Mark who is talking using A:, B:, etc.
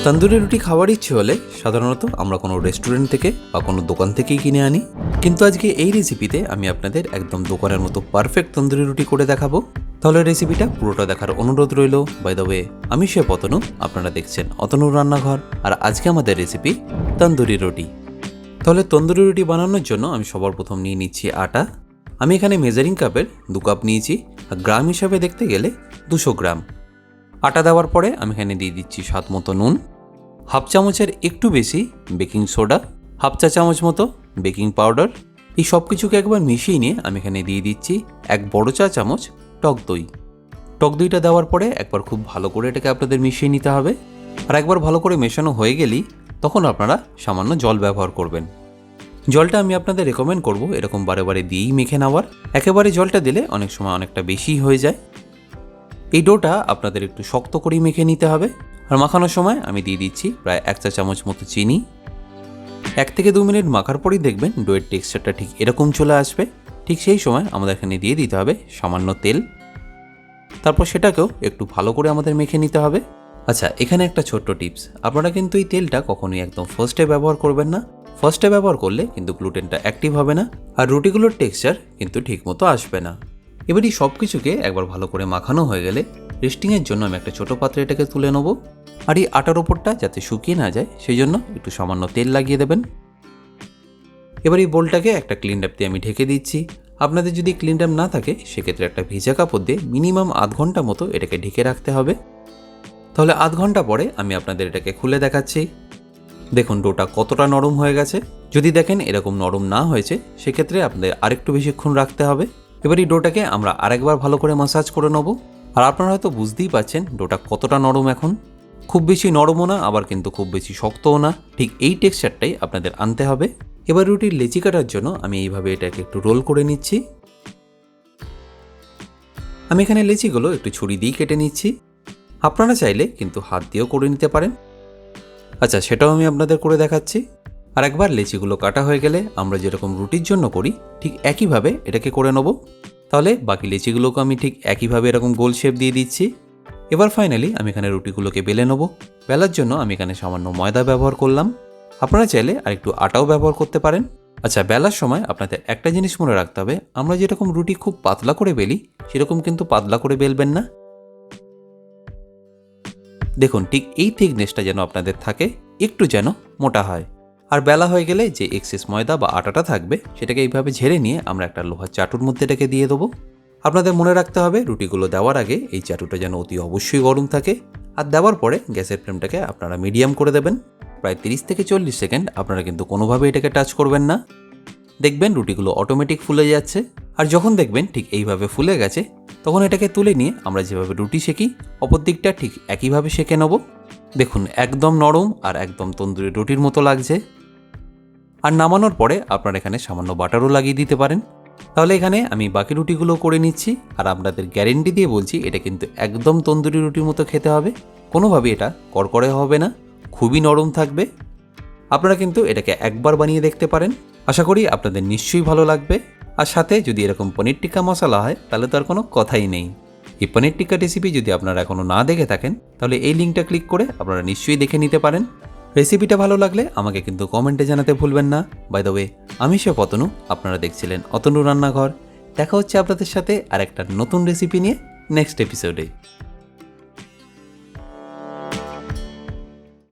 A: তন্দুরি রুটি খাওয়ার ইচ্ছে হলে সাধারণত আমরা কোনো রেস্টুরেন্ট থেকে বা কোনো দোকান থেকেই কিনে আনি, কিন্তু আজকে এই রেসিপিতে আমি আপনাদের একদম দোকানের মতো পারফেক্ট তন্দুরি রুটি করে দেখাবো। তাহলে রেসিপিটা পুরোটা দেখার অনুরোধ রইল। বাই দ্য ওয়ে, আমি শেফ অতনু, আপনারা দেখছেন অতনুর রান্নাঘর, আর আজকে আমাদের রেসিপি তন্দুরি রুটি। তাহলে তন্দুরি রুটি বানানোর জন্য আমি সবার প্রথম নিয়ে নিচ্ছি আটা। আমি এখানে মেজারিং কাপের 2 কাপ নিয়েছি, আর গ্রাম হিসাবে দেখতে গেলে 200 গ্রাম। আটা দেওয়ার পরে আমি এখানে দিয়ে দিচ্ছি স্বাদ মতো নুন, হাফ চামচের একটু বেশি বেকিং সোডা, হাফ চা চামচ মতো বেকিং পাউডার। এই সব কিছুকে একবার মিশিয়ে নিয়ে আমি এখানে দিয়ে দিচ্ছি 1 বড় চা চামচ টক দই। টক দইটা দেওয়ার পরে একবার খুব ভালো করে এটাকে আপনাদের মিশিয়ে নিতে হবে। আর একবার ভালো করে মেশানো হয়ে গেলেই তখন আপনারা সামান্য জল ব্যবহার করবেন। জলটা আমি আপনাদের রেকমেন্ড করব এরকম বারে বারে দিয়েই মেখে নেওয়ার। একেবারে জলটা দিলে অনেক সময় অনেকটা বেশি হয়ে যায়। এই ডোটা আপনাদের একটু শক্ত করেই মেখে নিতে হবে। আর মাখানোর সময় আমি দিয়ে দিচ্ছি প্রায় 1 চা চামচ মতো চিনি। 1 থেকে 2 মিনিট মাখার পরেই দেখবেন ডোয়ের টেক্সচারটা ঠিক এরকম চলে আসবে। ঠিক সেই সময় আমাদের এখানে দিয়ে দিতে হবে সামান্য তেল। তারপর সেটাকেও একটু ভালো করে আমাদের মেখে নিতে হবে। আচ্ছা, এখানে একটা ছোট্ট টিপস, আপনারা কিন্তু এই তেলটা কখনোই একদম ফার্স্টে ব্যবহার করবেন না। ফার্স্টে ব্যবহার করলে কিন্তু গ্লুটেনটা অ্যাক্টিভ হবে না, আর রুটিগুলোর টেক্সচার কিন্তু ঠিক মতো আসবে না। এবার এই সব কিছুকে একবার ভালো করে মাখানো হয়ে গেলে রেস্টিংয়ের জন্য আমি একটা ছোটো পাত্রে এটাকে তুলে নেবো। আর এই আটার ওপরটা যাতে শুকিয়ে না যায় সেই জন্য একটু সামান্য তেল লাগিয়ে দেবেন। এবার এই বোলটাকে একটা ক্লিন ট্যাপ দিয়ে আমি ঢেকে দিচ্ছি। আপনাদের যদি ক্লিন ট্যাপ না থাকে সেক্ষেত্রে একটা ভিজা কাপড় দিয়ে মিনিমাম আধ ঘন্টা মতো এটাকে ঢেকে রাখতে হবে। তাহলে আধ ঘন্টা পরে আমি আপনাদের এটাকে খুলে দেখাচ্ছি। দেখুন ডোটা কতটা নরম হয়ে গেছে। যদি দেখেন এরকম নরম না হয়েছে সেক্ষেত্রে আপনাদের আরেকটু বেশিক্ষণ রাখতে হবে। এবার এই ডোটাকে আমরা আরেকবার ভালো করে ম্যাসাজ করে নেব। আর আপনারা হয়তো বুঝতেই পারছেন ডোটা কতটা নরম এখন। খুব বেশি নরমও না, আবার কিন্তু খুব বেশি শক্তও না, ঠিক এই টেক্সচারটাই আপনাদের আনতে হবে। এবার রুটির লেচি কাটার জন্য আমি এইভাবে এটাকে একটু রোল করে নিচ্ছি। আমি এখানে লেচিগুলো একটু ছুরি দিয়ে কেটে নিচ্ছি। আপনারা চাইলে কিন্তু হাত দিয়েও করে নিতে পারেন। আচ্ছা, সেটাও আমি আপনাদের করে দেখাচ্ছি। আর একবার লেচিগুলো কাটা হয়ে গেলে আমরা যেরকম রুটির জন্য করি ঠিক একইভাবে এটাকে করে নেব। তাহলে বাকি লেচিগুলোকে আমি ঠিক একইভাবে এরকম গোল শেপ দিয়ে দিচ্ছি। এবার ফাইনালি আমি এখানে রুটিগুলোকে বেলে নেব। বেলার জন্য আমি এখানে সামান্য ময়দা ব্যবহার করলাম। আপনারা চাইলে আর একটু আটাও ব্যবহার করতে পারেন। আচ্ছা, বেলার সময় আপনাদের একটা জিনিস মনে রাখতে হবে, আমরা যেরকম রুটি খুব পাতলা করে বেলি সেরকম কিন্তু পাতলা করে বেলবেন না। দেখুন ঠিক এই থিকনেসটা যেন আপনাদের থাকে, একটু যেন মোটা হয়। আর বেলা হয়ে গেলে যে এক্সেস ময়দা বা আটাটা থাকবে সেটাকে এইভাবে ঝেড়ে নিয়ে আমরা একটা লোহার চাটুর মধ্যে এটাকে দিয়ে দেবো। আপনাদের মনে রাখতে হবে রুটিগুলো দেওয়ার আগে এই চাটুটা যেন অতি অবশ্যই গরম থাকে। আর দেওয়ার পরে গ্যাসের ফ্লেমটাকে আপনারা মিডিয়াম করে দেবেন। প্রায় 30 থেকে 40 সেকেন্ড আপনারা কিন্তু কোনোভাবে এটাকে টাচ করবেন না। দেখবেন রুটিগুলো অটোমেটিক ফুলে যাচ্ছে। আর যখন দেখবেন ঠিক এইভাবে ফুলে গেছে তখন এটাকে তুলে নিয়ে আমরা যেভাবে রুটি সেকি অপর দিকটা ঠিক একইভাবে সেকে নেব। দেখুন একদম নরম আর একদম তন্দুরি রুটির মতো লাগছে। আর নামানোর পরে আপনারা এখানে সামান্য বাটারও লাগিয়ে দিতে পারেন। তাহলে এখানে আমি বাকি রুটিগুলো করে নিচ্ছি। আর আপনাদের গ্যারেন্টি দিয়ে বলছি এটা কিন্তু একদম তন্দুরি রুটির মতো খেতে হবে। কোনোভাবে এটা কড়কড়ে হবে না, খুবই নরম থাকবে। আপনারা কিন্তু এটাকে একবার বানিয়ে দেখতে পারেন। আশা করি আপনাদের নিশ্চয়ই ভালো লাগবে। আর সাথে যদি এরকম পনির টিক্কা মশলা হয় তাহলে তো আর কোনো কথাই নেই। এই পনির টিক্কা রেসিপি যদি আপনারা এখনও না দেখে থাকেন তাহলে এই লিঙ্কটা ক্লিক করে আপনারা নিশ্চয়ই দেখে নিতে পারেন। রেসিপিটা ভালো লাগলে আমাকে কিন্তু কমেন্টে জানাতে ভুলবেন না। বাই দ্য ওয়ে, আমি শেফ অতনু, আপনারা দেখছিলেন অতনু রান্নাঘর। দেখা হচ্ছে আপনাদের সাথে আর একটা নতুন রেসিপি নিয়ে নেক্সট এপিসোডে।